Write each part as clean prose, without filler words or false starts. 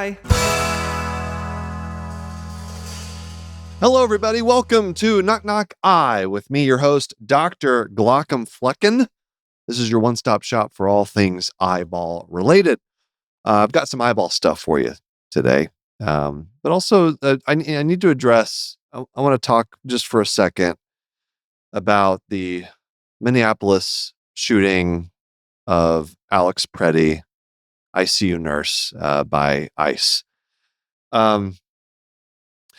Bye. Hello, everybody. Welcome to Knock Knock Eye with me, your host, Dr. Glaucom Flecken. This is your one-stop shop for all things eyeball related. I've got some eyeball stuff for you today. But also, I need to address, I want to talk just for a second about the Minneapolis shooting of Alex Preti, ICU nurse, by ICE.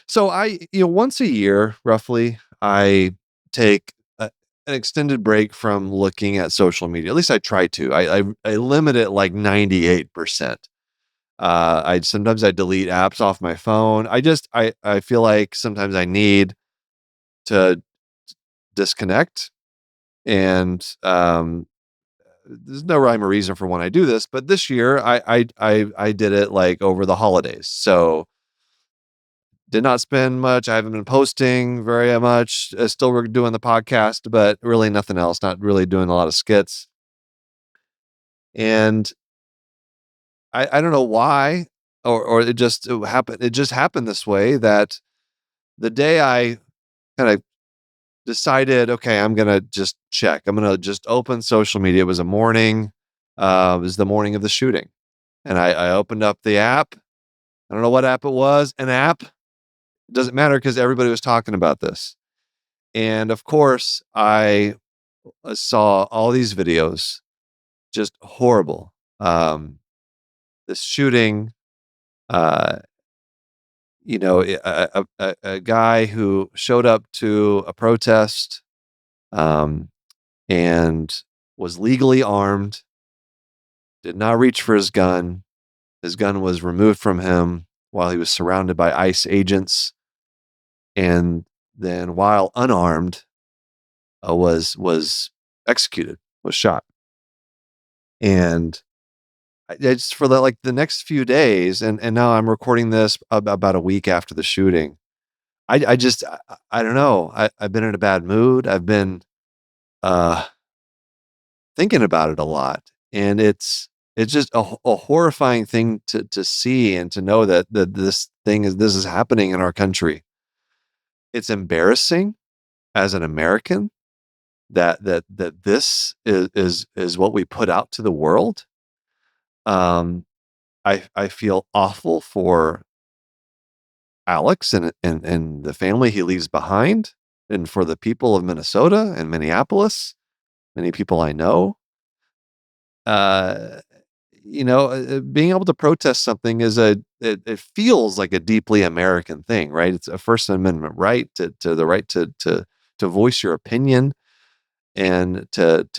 So once a year, roughly, I take an extended break from looking at social media. At least I try to. I limit it like 98%. Sometimes I delete apps off my phone. I feel like sometimes I need to disconnect, and there's no rhyme or reason for when I do this. But this year, I did it like over the holidays. So did not spend much. I haven't been posting very much. Still we're doing the podcast, but really nothing else. Not really doing a lot of skits. And I don't know why, or it just happened. It just happened this way that the day I kind of decided, okay, I'm going to just check. I'm going to just open social media. It was a morning. It was the morning of the shooting. And I opened up the app. I don't know what app it was. An app. It doesn't matter because everybody was talking about this. And of course, I saw all these videos, just horrible. This shooting, uh, a guy who showed up to a protest, and was legally armed, did not reach for his gun. His gun was removed from him while he was surrounded by ICE agents. And then while unarmed, was executed, was shot. And it's for the next few days, and now I'm recording this about a week after the shooting. I don't know. I've been in a bad mood. I've been thinking about it a lot, and it's just a horrifying thing to see and to know that this is happening in our country. It's embarrassing as an American that this is what we put out to the world. I feel awful for Alex and the family he leaves behind, and for the people of Minnesota and Minneapolis, many people I know. Uh, Being able to protest something it feels like a deeply American thing, right? It's a First Amendment right to the right to voice your opinion, and to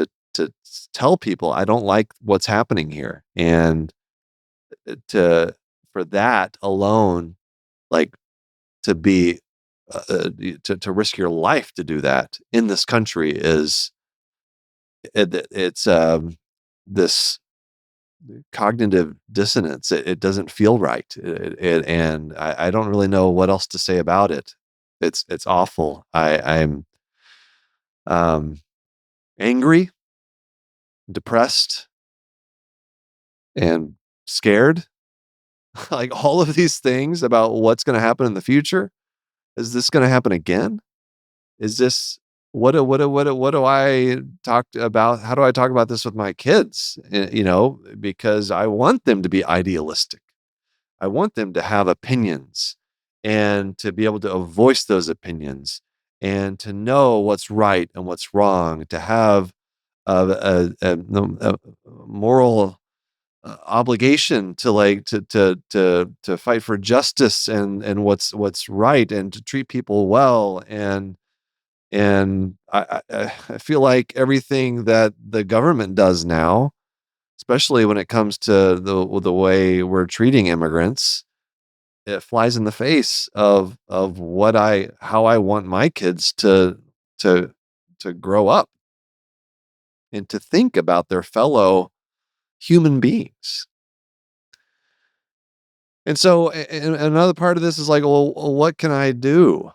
tell people I don't like what's happening here, and to for that alone, like to be to risk your life to do that in this country it's this cognitive dissonance. It doesn't feel right, and I don't really know what else to say about it. It's awful. I'm um, angry, depressed, and scared. Like all of these things about what's going to happen in the future. Is this going to happen again? Is this what do I talk about? How do I talk about this with my kids? Because I want them to be idealistic. I want them to have opinions, and to be able to voice those opinions, and to know what's right and what's wrong, to have a moral obligation to to fight for justice and what's right, and to treat people well. And I feel like everything that the government does now, especially when it comes to the way we're treating immigrants, it flies in the face of how I want my kids to grow up and to think about their fellow human beings. And so another part of this is like, well, what can I do?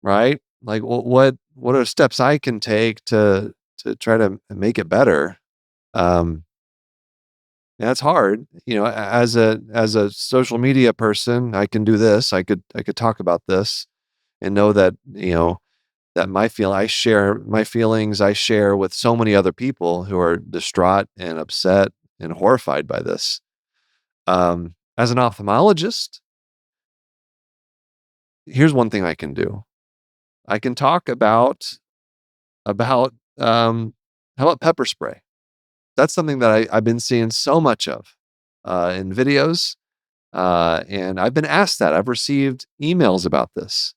Right? Like, what are steps I can take to try to make it better? Um, That's hard. As a social media person, I can do this. I could talk about this and know that, that I share my feelings I share with so many other people who are distraught and upset and horrified by this. As an ophthalmologist, here's one thing I can do. I can talk about how about pepper spray? That's something that I've been seeing so much of in videos, and I've been asked that. I've received emails about this,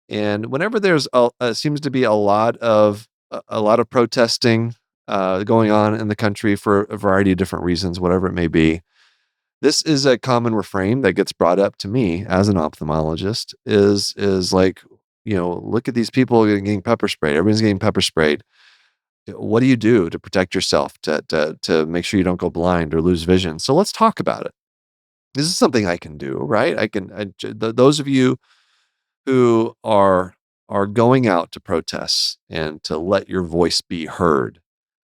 and whenever there's seems to be a lot of protesting going on in the country for a variety of different reasons, whatever it may be. This is a common refrain that gets brought up to me as an ophthalmologist is like, look at these people getting pepper sprayed. Everyone's getting pepper sprayed. What do you do to protect yourself to make sure you don't go blind or lose vision? So let's talk about it. This is something I can do, right? Those of you who are going out to protests and to let your voice be heard,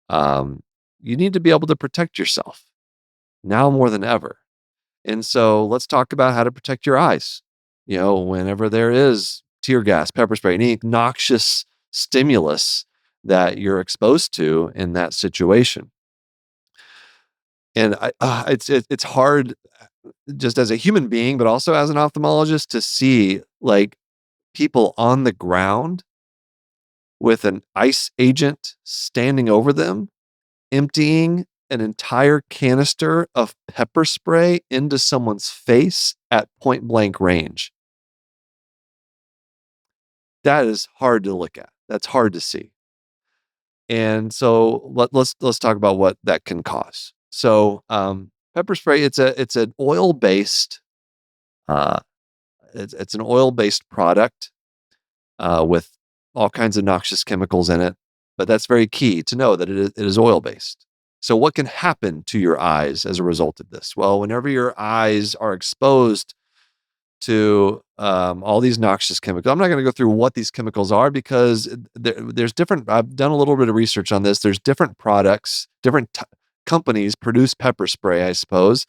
um, you need to be able to protect yourself now more than ever. And so let's talk about how to protect your eyes. Whenever there is tear gas, pepper spray, any noxious stimulus that you're exposed to in that situation. And it's hard just as a human being, but also as an ophthalmologist to see like people on the ground with an ice agent standing over them, emptying an entire canister of pepper spray into someone's face at point blank range. That is hard to look at. That's hard to see. And so let's talk about what that can cause. So pepper spray, it's an oil based uh, it's an oil based product with all kinds of noxious chemicals in it. But that's very key to know that it is oil based. So, what can happen to your eyes as a result of this? Well, whenever your eyes are exposed to all these noxious chemicals, I'm not going to go through what these chemicals are because there's different. I've done a little bit of research on this. There's different products, different companies produce pepper spray, I suppose,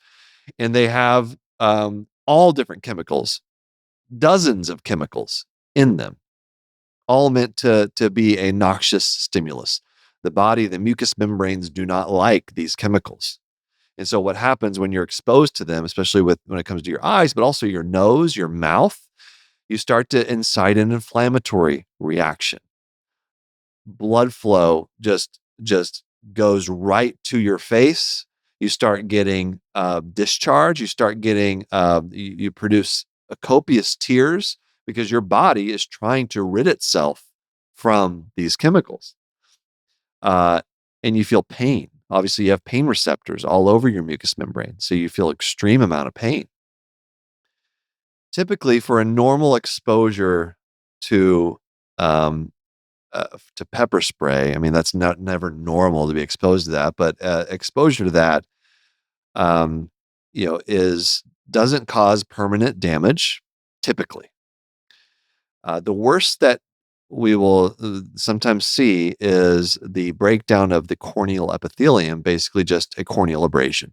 and they have all different chemicals, dozens of chemicals in them, all meant to be a noxious stimulus. The mucous membranes do not like these chemicals. And so what happens when you're exposed to them, especially when it comes to your eyes, but also your nose, your mouth, you start to incite an inflammatory reaction. Blood flow just goes right to your face. You start getting discharge. You start getting you produce copious tears because your body is trying to rid itself from these chemicals. Uh, and you feel pain. Obviously, you have pain receptors all over your mucous membrane, so you feel extreme amount of pain. Typically, for a normal exposure to um, to pepper spray, I mean that's not never normal to be exposed to that, but exposure to that, um, is doesn't cause permanent damage. Typically, the worst that we will sometimes see is the breakdown of the corneal epithelium, basically just a corneal abrasion.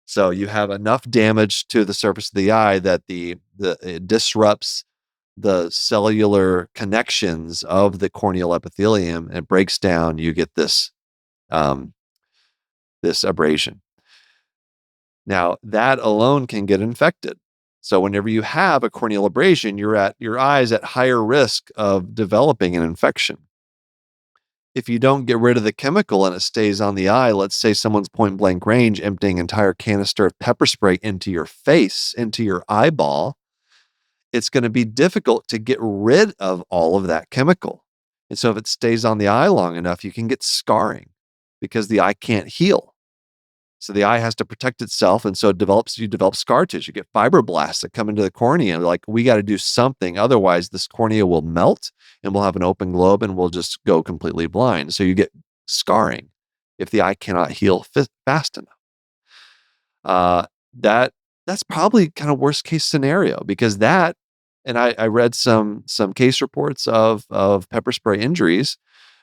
So you have enough damage to the surface of the eye that it disrupts the cellular connections of the corneal epithelium and it breaks down. You get um, this abrasion. Now that alone can get infected. So whenever you have a corneal abrasion, your eyes at higher risk of developing an infection. If you don't get rid of the chemical and it stays on the eye, let's say someone's point blank range emptying an entire canister of pepper spray into your face, into your eyeball, it's going to be difficult to get rid of all of that chemical. And so if it stays on the eye long enough, you can get scarring because the eye can't heal. So the eye has to protect itself. And so you develop scar tissue, you get fibroblasts that come into the cornea. Like, we got to do something. Otherwise, this cornea will melt and we'll have an open globe and we'll just go completely blind. So you get scarring if the eye cannot heal fast enough. Uh, that that's probably kind of worst case scenario because and I read some case reports of pepper spray injuries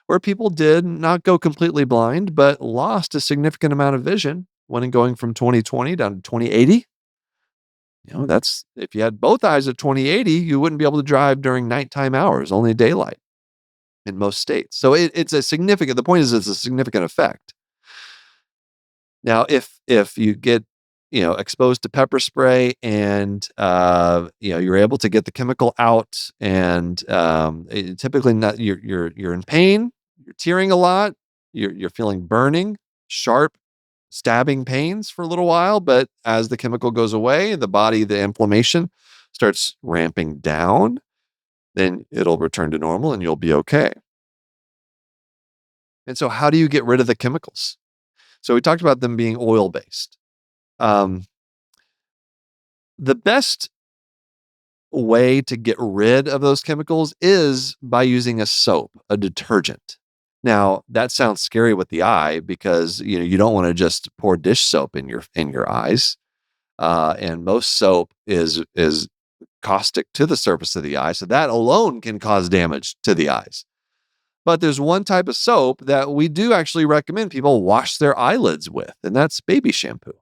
where people did not go completely blind, but lost a significant amount of vision when going from 20/20 down to 20/80. That's if you had both eyes at 20/80, you wouldn't be able to drive during nighttime hours, only daylight in most states. So it's a significant. The point is, it's a significant effect. Now, if you get exposed to pepper spray and you're able to get the chemical out, and typically not you're in pain, you're tearing a lot, you're feeling burning, sharp, stabbing pains for a little while, but as the chemical goes away, the inflammation starts ramping down, then it'll return to normal and you'll be okay. And so, how do you get rid of the chemicals? So we talked about them being oil based. Um, the best way to get rid of those chemicals is by using a soap, a detergent. Now, that sounds scary with the eye because you don't want to just pour dish soap in your eyes. And most soap is caustic to the surface of the eye, so that alone can cause damage to the eyes. But there's one type of soap that we do actually recommend people wash their eyelids with, and that's baby shampoo.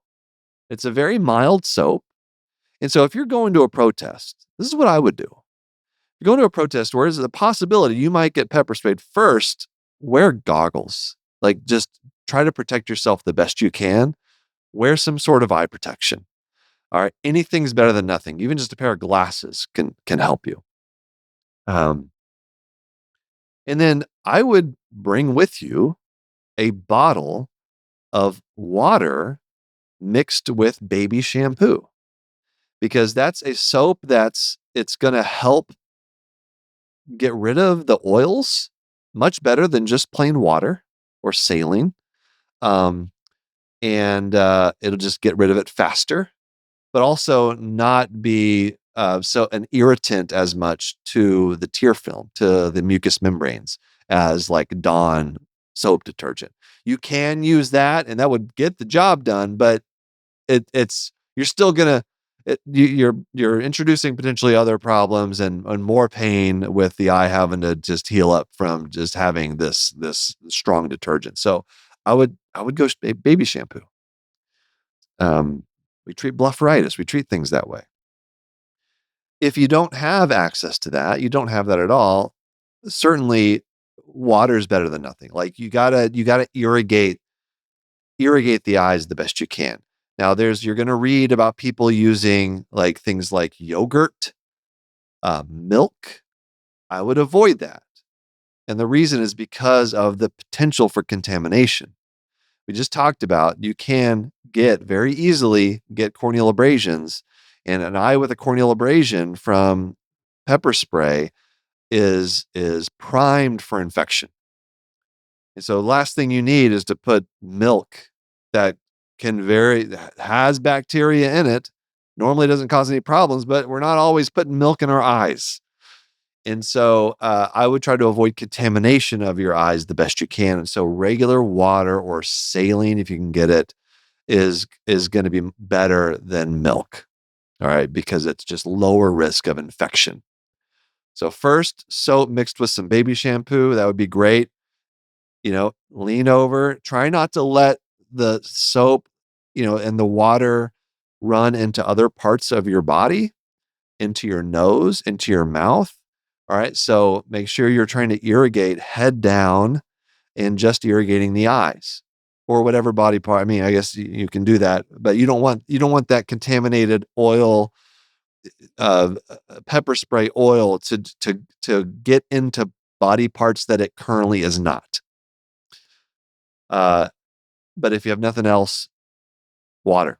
It's a very mild soap. And so if you're going to a protest, this is what I would do. You're going to a protest where there's a possibility you might get pepper sprayed first, wear goggles. Like, just try to protect yourself the best you can. Wear some sort of eye protection. All right. Anything's better than nothing. Even just a pair of glasses can help you. And then I would bring with you a bottle of water mixed with baby shampoo, because that's a soap it's going to help get rid of the oils much better than just plain water or saline. And it'll just get rid of it faster, but also not be so an irritant as much to the tear film, to the mucous membranes, as like Dawn soap detergent. You can use that, and that would get the job done, but it's you're still gonna you're introducing potentially other problems and more pain with the eye having to just heal up from just having this strong detergent. So I would go baby shampoo. We treat blepharitis. We treat things that way. If you don't have access to that, you don't have that at all. Certainly, water is better than nothing. Like, you gotta irrigate the eyes the best you can. Now, you're going to read about people using like things like yogurt, milk. I would avoid that, and the reason is because of the potential for contamination. We just talked about you can very easily get corneal abrasions, and an eye with a corneal abrasion from pepper spray is primed for infection. And so, last thing you need is to put milk that that has bacteria in it. Normally, doesn't cause any problems, but we're not always putting milk in our eyes. And so, I would try to avoid contamination of your eyes the best you can. And so, regular water or saline, if you can get it, is going to be better than milk. All right, because it's just lower risk of infection. So, first, soap mixed with some baby shampoo, that would be great. Lean over, try not to let the soap, and the water run into other parts of your body, into your nose, into your mouth. All right. So make sure you're trying to irrigate head down and just irrigating the eyes or whatever body part. I mean, I guess you can do that, but you don't want that contaminated oil, uh, pepper spray oil to get into body parts that it currently is not. Uh, but if you have nothing else, water,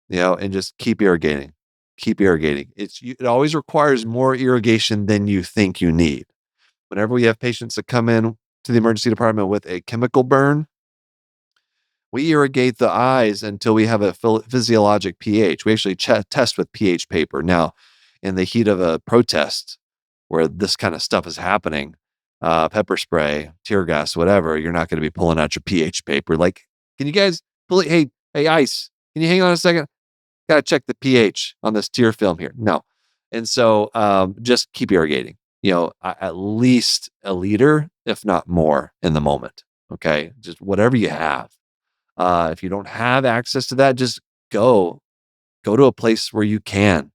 and just keep irrigating. Keep irrigating. It always requires more irrigation than you think you need. Whenever we have patients that come in to the emergency department with a chemical burn, we irrigate the eyes until we have a physiologic pH. We actually test with pH paper. Now, in the heat of a protest where this kind of stuff is happening, pepper spray, tear gas, whatever, you're not going to be pulling out your pH paper. Like, can you guys pull it? Hey, ice, can you hang on a second? Got to check the pH on this tear film here. No. And so just keep irrigating, at least a liter, if not more in the moment. Okay. Just whatever you have. If you don't have access to that, just go to a place where you can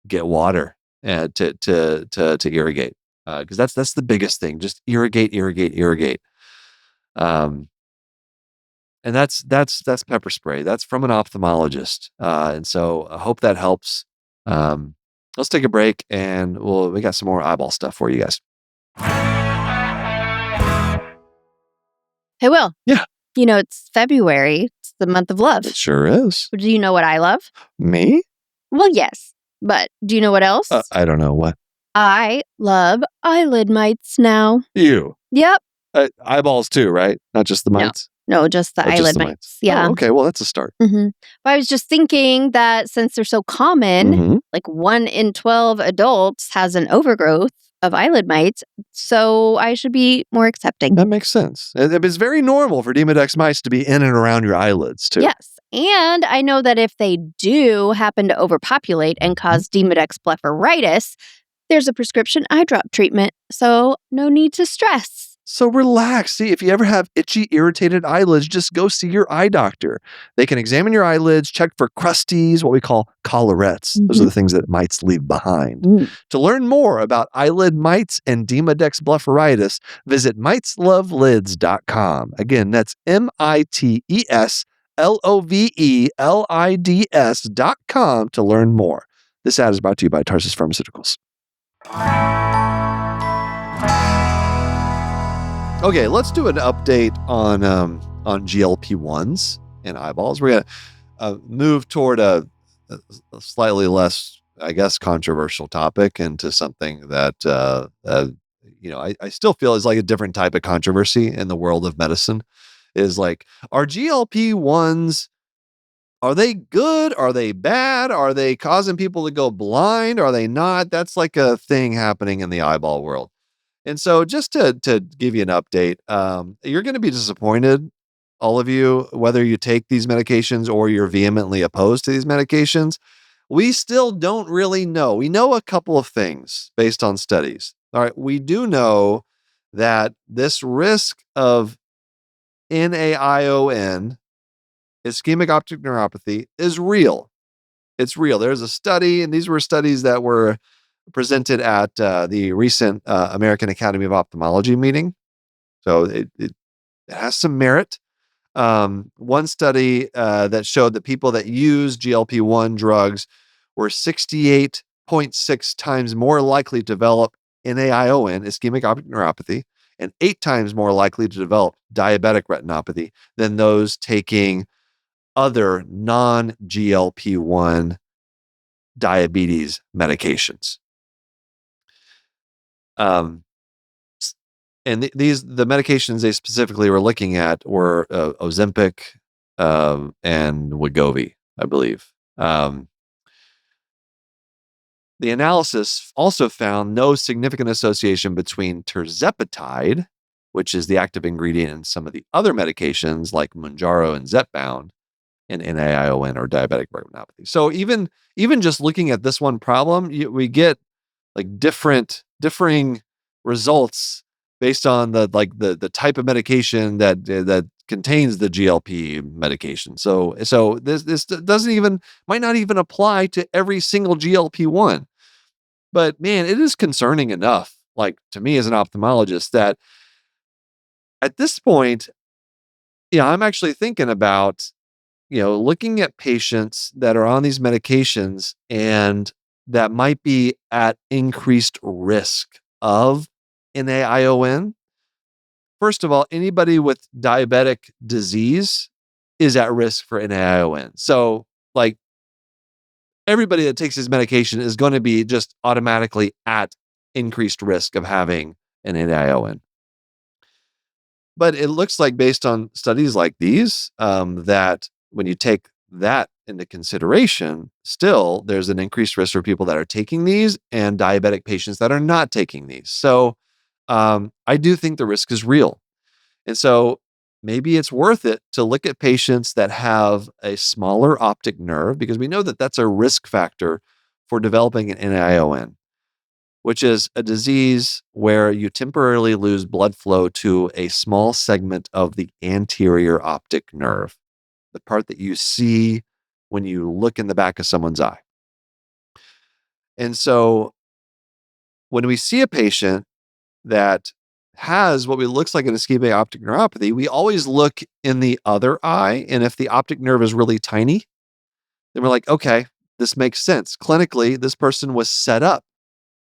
get water to irrigate, because that's the biggest thing. Just irrigate. Um, and that's pepper spray. That's from an ophthalmologist, and so I hope that helps. Um, let's take a break, and we got some more eyeball stuff for you guys. Hey, Will. Yeah. It's February. It's the month of love. It sure is. Do you know what I love? Me? Well, yes. But do you know what else? I don't know what. I love eyelid mites now. You. Yep. Eyeballs too, right? Not just the mites? No, just the eyelid mites. Yeah. Oh, okay. Well, that's a start. But I was just thinking that since they're so common, like 1 in 12 adults has an overgrowth of eyelid mites, so I should be more accepting. That makes sense. It's very normal for Demodex mites to be in and around your eyelids too. Yes. And I know that if they do happen to overpopulate and cause Demodex blepharitis, there's a prescription eye drop treatment, so no need to stress. So relax. See, if you ever have itchy, irritated eyelids, just go see your eye doctor. They can examine your eyelids, check for crusties, what we call collarettes. Those are the things that mites leave behind. To learn more about eyelid mites and Demodex blepharitis, visit miteslovelids.com. Again, that's miteslovelids.com to learn more. This ad is brought to you by Tarsus Pharmaceuticals. Okay, let's do an update on GLP-1s and eyeballs. We're gonna move toward a slightly less, I guess, controversial topic into something that I still feel is like a different type of controversy in the world of medicine. Is like, are GLP-1s, are they good? Are they bad? Are they causing people to go blind? Are they not? That's like a thing happening in the eyeball world. And so just to give you an update, you're going to be disappointed, all of you, whether you take these medications or you're vehemently opposed to these medications. We still don't really know. We know a couple of things based on studies. All right. We do know that this risk of NAION, ischemic optic neuropathy, is real. It's real. There's a study, and these were studies that were presented at the recent American Academy of Ophthalmology meeting. So it has some merit. One study that showed that people that use GLP-1 drugs were 68.6 times more likely to develop NAION, ischemic optic neuropathy, and 8 times more likely to develop diabetic retinopathy than those taking other non-GLP-1 diabetes medications. And the medications they specifically were looking at were Ozempic and Wegovy, I believe. The analysis also found no significant association between tirzepatide, which is the active ingredient in some of the other medications like Mounjaro and Zepbound, and NAION or diabetic retinopathy. So even just looking at this one problem, we get like differing results based on the type of medication that contains the GLP medication. So this might not even apply to every single GLP-1. But man, it is concerning enough, like to me as an ophthalmologist, that at this point, I'm actually thinking about looking at patients that are on these medications and that might be at increased risk of NAION. First of all, anybody with diabetic disease is at risk for NAION. So, like, everybody that takes this medication is going to be just automatically at increased risk of having an NAION. But it looks like, based on studies like these, that when you take that into consideration, still there's an increased risk for people that are taking these and diabetic patients that are not taking these. So I do think the risk is real. And so maybe it's worth it to look at patients that have a smaller optic nerve, because we know that that's a risk factor for developing an NAION. which is a disease where you temporarily lose blood flow to a small segment of the anterior optic nerve, the part that you see when you look in the back of someone's eye. And so when we see a patient that has what looks like an ischemic optic neuropathy, we always look in the other eye. And if the optic nerve is really tiny, then we're like, okay, this makes sense. Clinically, this person was set up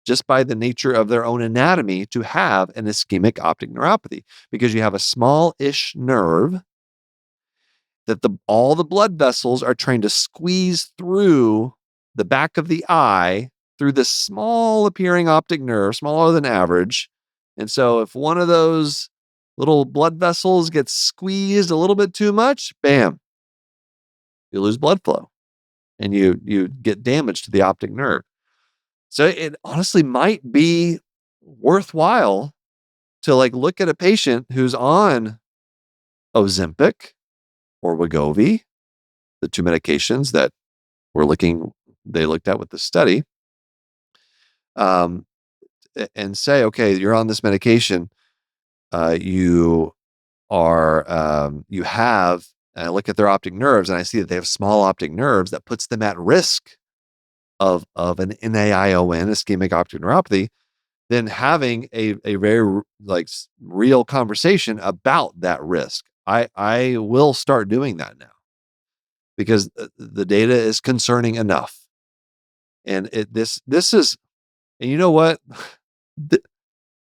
just by the nature of their own anatomy to have an ischemic optic neuropathy, because you have a small-ish nerve that all the blood vessels are trying to squeeze through the back of the eye through this small appearing optic nerve, smaller than average. And so if one of those little blood vessels gets squeezed a little bit too much, bam, you lose blood flow and you get damage to the optic nerve. So it honestly might be worthwhile to look at a patient who's on Ozempic or Wegovy, the two medications that they looked at with the study, um, and say, okay, you're on this medication. You have, and I look at their optic nerves and I see that they have small optic nerves that puts them at risk of an NAION, ischemic optic neuropathy, then having a very real conversation about that risk. I will start doing that now because the data is concerning enough. And this is, and you know what?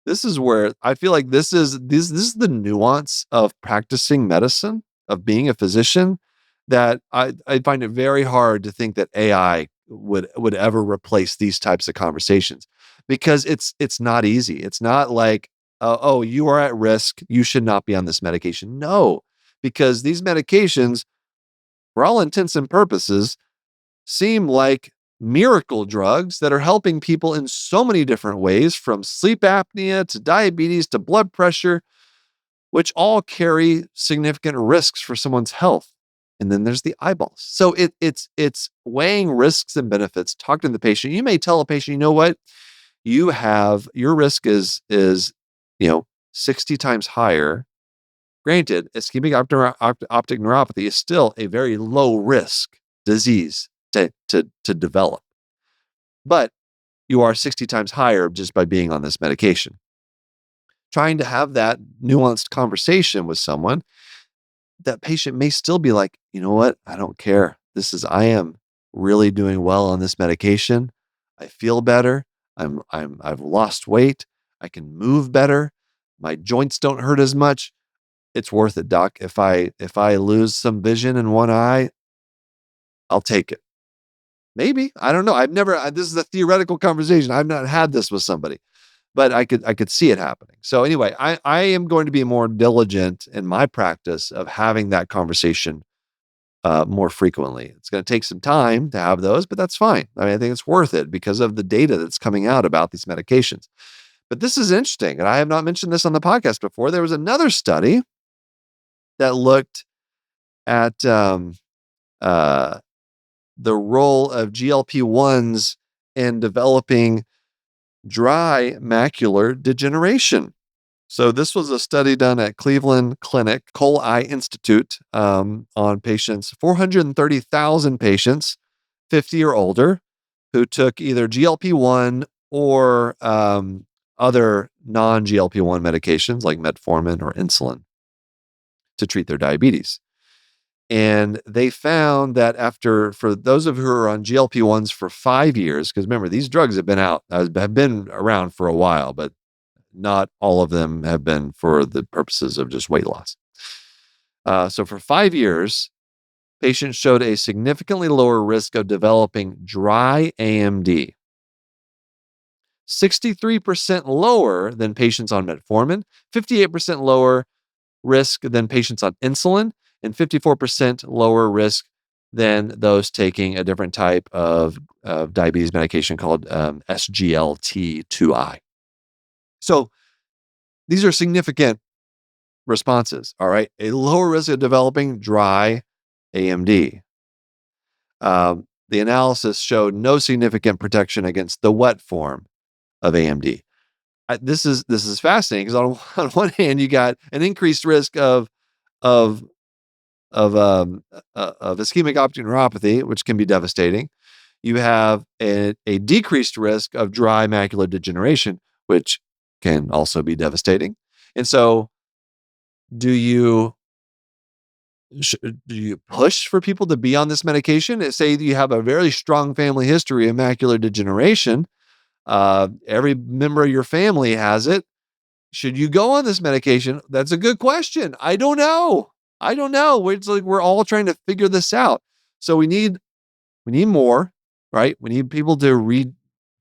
This is where I feel like this is the nuance of practicing medicine, of being a physician, that I find it very hard to think that AI would ever replace these types of conversations, because it's not easy. It's not like, oh, you are at risk, you should not be on this medication. No, because these medications, for all intents and purposes, seem like miracle drugs that are helping people in so many different ways, from sleep apnea to diabetes to blood pressure, which all carry significant risks for someone's health. And then there's the eyeballs. So it's weighing risks and benefits, talking to the patient. You may tell a patient, you know what, your risk is 60 times higher. Granted, ischemic optic neuropathy is still a very low risk disease to develop, but you are 60 times higher just by being on this medication. Trying to have that nuanced conversation with someone, that patient may still be like, you know what? I don't care. I am really doing well on this medication. I feel better. I've lost weight. I can move better. My joints don't hurt as much. It's worth it, doc. If I lose some vision in one eye, I'll take it. Maybe. I don't know. This is a theoretical conversation. I've not had this with somebody, but I could see it happening. So anyway, I am going to be more diligent in my practice of having that conversation more frequently. It's going to take some time to have those, but that's fine. I mean, I think it's worth it because of the data that's coming out about these medications. But this is interesting, and I have not mentioned this on the podcast before. There was another study that looked at the role of GLP-1s in developing dry macular degeneration. So this was a study done at Cleveland Clinic, Cole Eye Institute, on patients, 430,000 patients, 50 or older, who took either GLP-1 or other non-GLP-1 medications like metformin or insulin to treat their diabetes. And they found that for those of you who are on GLP-1s for 5 years, because remember, these drugs have been around for a while, but not all of them have been for the purposes of just weight loss. So for 5 years, patients showed a significantly lower risk of developing dry AMD, 63% lower than patients on metformin, 58% lower risk than patients on insulin, and 54% lower risk than those taking a different type of diabetes medication called SGLT2I. So these are significant responses, all right? A lower risk of developing dry AMD. The analysis showed no significant protection against the wet form of AMD. This is fascinating because on one hand you got an increased risk of of ischemic optic neuropathy, which can be devastating. You have a decreased risk of dry macular degeneration, which can also be devastating. And so, do you push for people to be on this medication? Say you have a very strong family history of macular degeneration. Every member of your family has it. Should you go on this medication? That's a good question. I don't know. It's like we're all trying to figure this out. So we need more, right? We need people to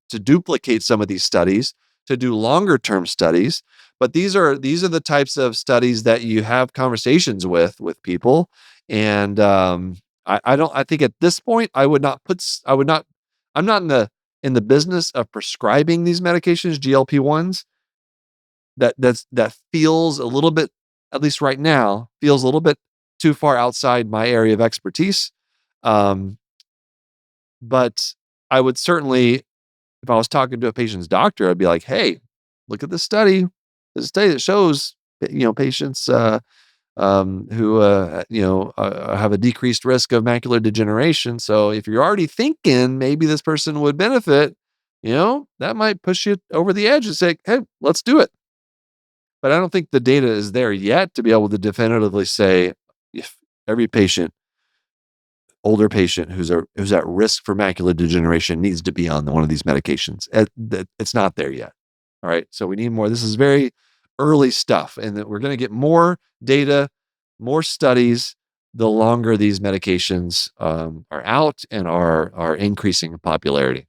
duplicate some of these studies, to do longer term studies. But these are the types of studies that you have conversations with people. And I think at this point I'm not in the business of prescribing these medications, GLP-1s. That feels a little bit, at least right now, feels a little bit too far outside my area of expertise. But I would certainly, if I was talking to a patient's doctor, I'd be like, "Hey, look at this study. There's a study that shows, patients who have a decreased risk of macular degeneration. So if you're already thinking maybe this person would benefit, that might push you over the edge and say, hey, let's do it." But I don't think the data is there yet to be able to definitively say if every older patient who's at risk for macular degeneration needs to be on one of these medications. It's not there yet. All right. So we need more. This is very early stuff, and that we're going to get more data, more studies, the longer these medications are out and are increasing in popularity.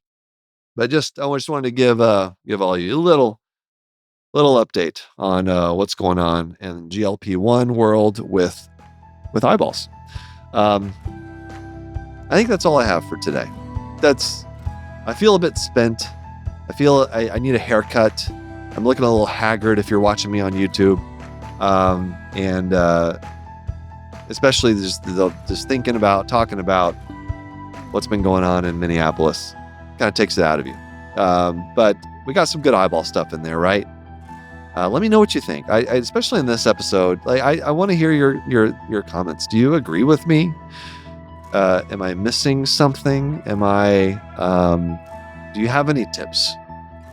But I just wanted to give all you a little update on what's going on in GLP-1 world with eyeballs. I think that's all I have for today. I feel a bit spent. I feel I need a haircut. I'm looking a little haggard if you're watching me on YouTube. And especially just thinking about, talking about what's been going on in Minneapolis kind of takes it out of you. But we got some good eyeball stuff in there, right? Let me know what you think. I especially in this episode, I want to hear your comments. Do you agree with me? Am I missing something? Do you have any tips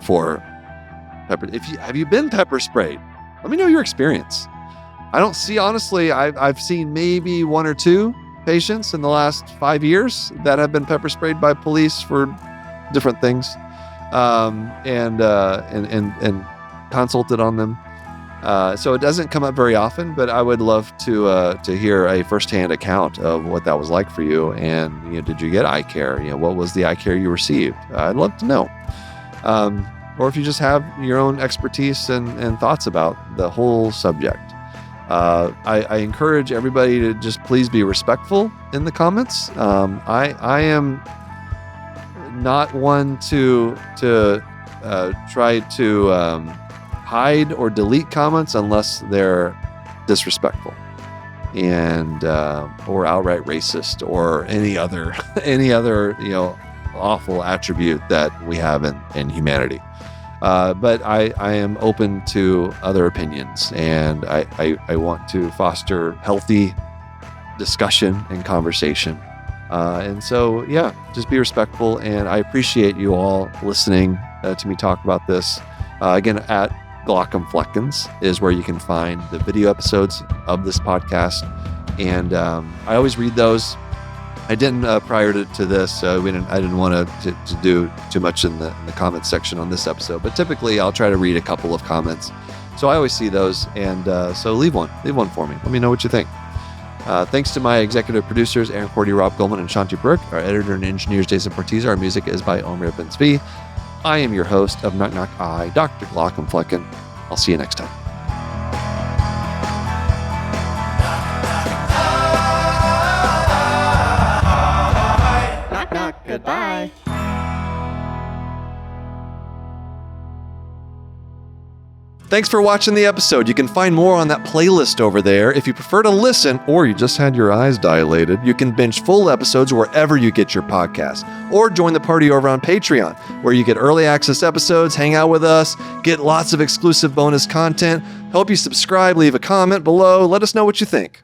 for pepper? Have you been pepper sprayed? Let me know your experience. I don't see, honestly, I've seen maybe one or two patients in the last 5 years that have been pepper sprayed by police for different things, and consulted on them. So it doesn't come up very often, but I would love to hear a firsthand account of what that was like for you. And did you get eye care? What was the eye care you received? I'd love to know. Or if you just have your own expertise and thoughts about the whole subject. I encourage everybody to just please be respectful in the comments. I am not one to try to hide or delete comments unless they're disrespectful and or outright racist or any other awful attribute that we have in humanity. But I am open to other opinions, and I want to foster healthy discussion and conversation. And so, yeah, just be respectful. And I appreciate you all listening to me talk about this. Again, at Glaucom Fleckens is where you can find the video episodes of this podcast. And I always read those. I didn't prior to this. I didn't want to do too much in the comments section on this episode, but typically I'll try to read a couple of comments. So I always see those, and so leave one for me. Let me know what you think. Thanks to my executive producers, Aaron Cordy, Rob Goldman, and Shanti Burke. Our editor and engineer is Jason Portiza. Our music is by Omer Ben-Zvi. I am your host of Knock Knock Eye, Dr. Glaucom Flecken. I'll see you next time. Goodbye. Thanks for watching the episode. You can find more on that playlist over there. If you prefer to listen, or you just had your eyes dilated, you can binge full episodes wherever you get your podcasts, or join the party over on Patreon, where you get early access episodes, hang out with us, get lots of exclusive bonus content. Hope you subscribe, leave a comment below. Let us know what you think.